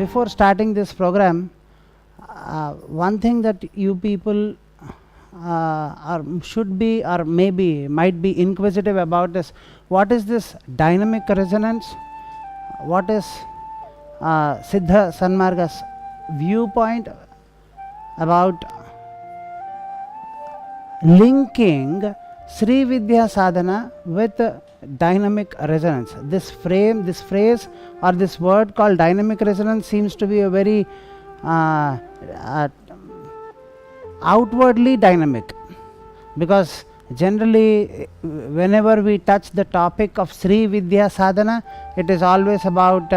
before starting this program, one thing that you people should be or might be inquisitive about is, what is this dynamic resonance? What is Siddha Sanmarga's viewpoint about linking Sri Vidya Sadhana with dynamic resonance? This phrase or this word called dynamic resonance seems to be a very outwardly dynamic, because generally whenever we touch the topic of Sri Vidya Sadhana, it is always about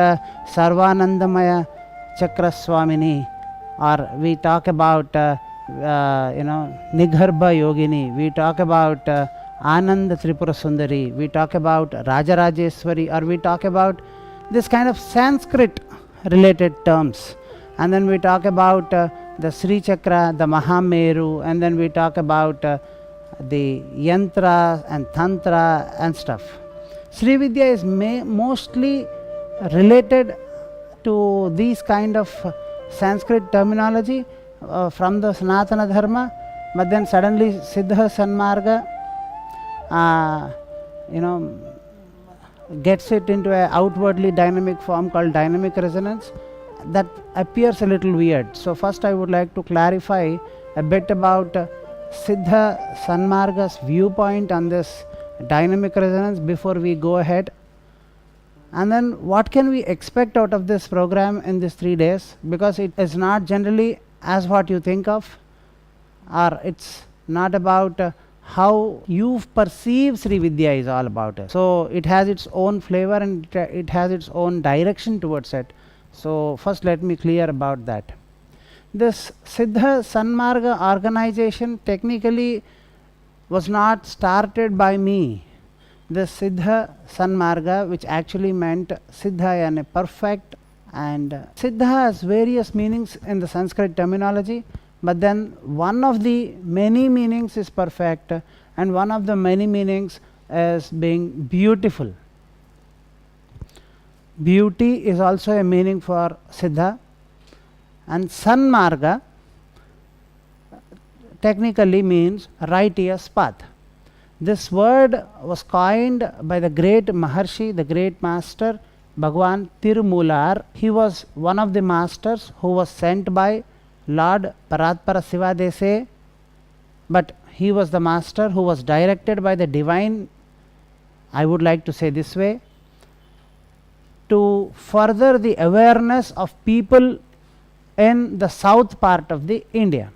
Sarvanandamaya Chakra Swamini, or we talk about Nigarbha Yogini, we talk about Ananda Tripura Sundari, we talk about Rajrajeshwari, or we talk about this kind of Sanskrit related terms, and then we talk about the Sri Chakra, the Mahameru, and then we talk about the Yantra and Tantra and stuff. Sri Vidya is mostly related to these kind of Sanskrit terminology from the Sanatana Dharma, but then suddenly Siddha Sanmarga gets it into an outwardly dynamic form called dynamic resonance. That appears a little weird. So first I would like to clarify a bit about Siddha Sanmarga's viewpoint on this dynamic resonance before we go ahead. And then what can we expect out of this program in these 3 days, because it is not generally as what you think of, or it's not about how you perceive Sri Vidya is all about it. So it has its own flavor and it has its own direction towards it. So first let me clear about that. This Siddha Sanmarga organization technically was not started by me. The Siddha Sanmarga, which actually meant Siddha and perfect, and Siddha has various meanings in the Sanskrit terminology, but then one of the many meanings is perfect, and one of the many meanings is being beautiful. Beauty is also a meaning for Siddha, and Sanmarga technically means righteous path. This word was coined by the great Maharshi, the great master Bhagwan Tirumular. He was one of the masters who was sent by Lord Paratpara Shiva, they say, but he was the master who was directed by the divine, I would like to say this way, to further the awareness of people in the south part of the India.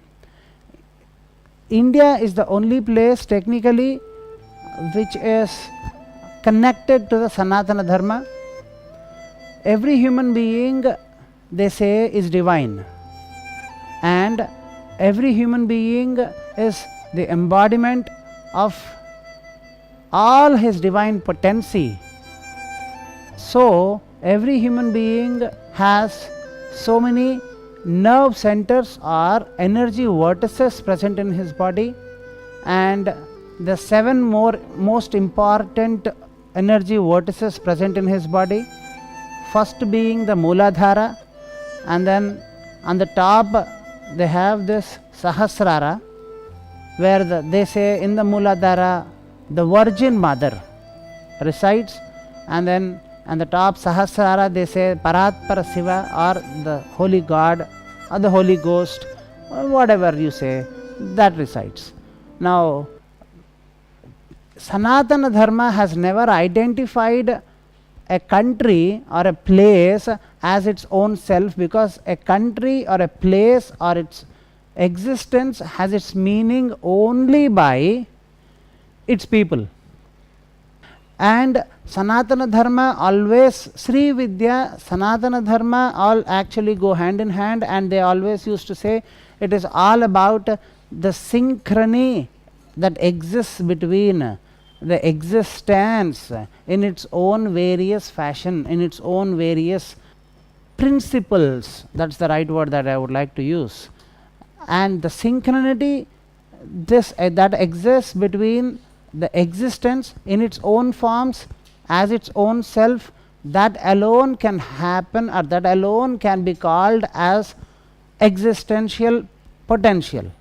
India is the only place technically which is connected to the Sanatana Dharma. Every human being, they say, is divine, and every human being is the embodiment of all his divine potency. So every human being has so many nerve centers or energy vortices present in his body, and the 7 most important energy vortices present in his body. First being the Mooladhara, and then on the top they have this Sahastrara, where they say in the Mooladhara the Virgin Mother resides, and then on the top Sahastrara they say Paratpara Shiva, or the Holy God or the Holy Ghost, or whatever you say, that resides. Now Sanatana Dharma has never identified a country or a place as its own self, because a country or a place or its existence has its meaning only by its people. And Sanatana Dharma always, Sri Vidya, Sanatana Dharma all actually go hand in hand, and they always used to say it is all about the synchrony that exists between the existence in its own various fashion, in its own various principles. That's the right word that I would like to use. And the synchronity that exists between the existence in its own forms as its own self that alone can happen, or that alone can be called as existential potential.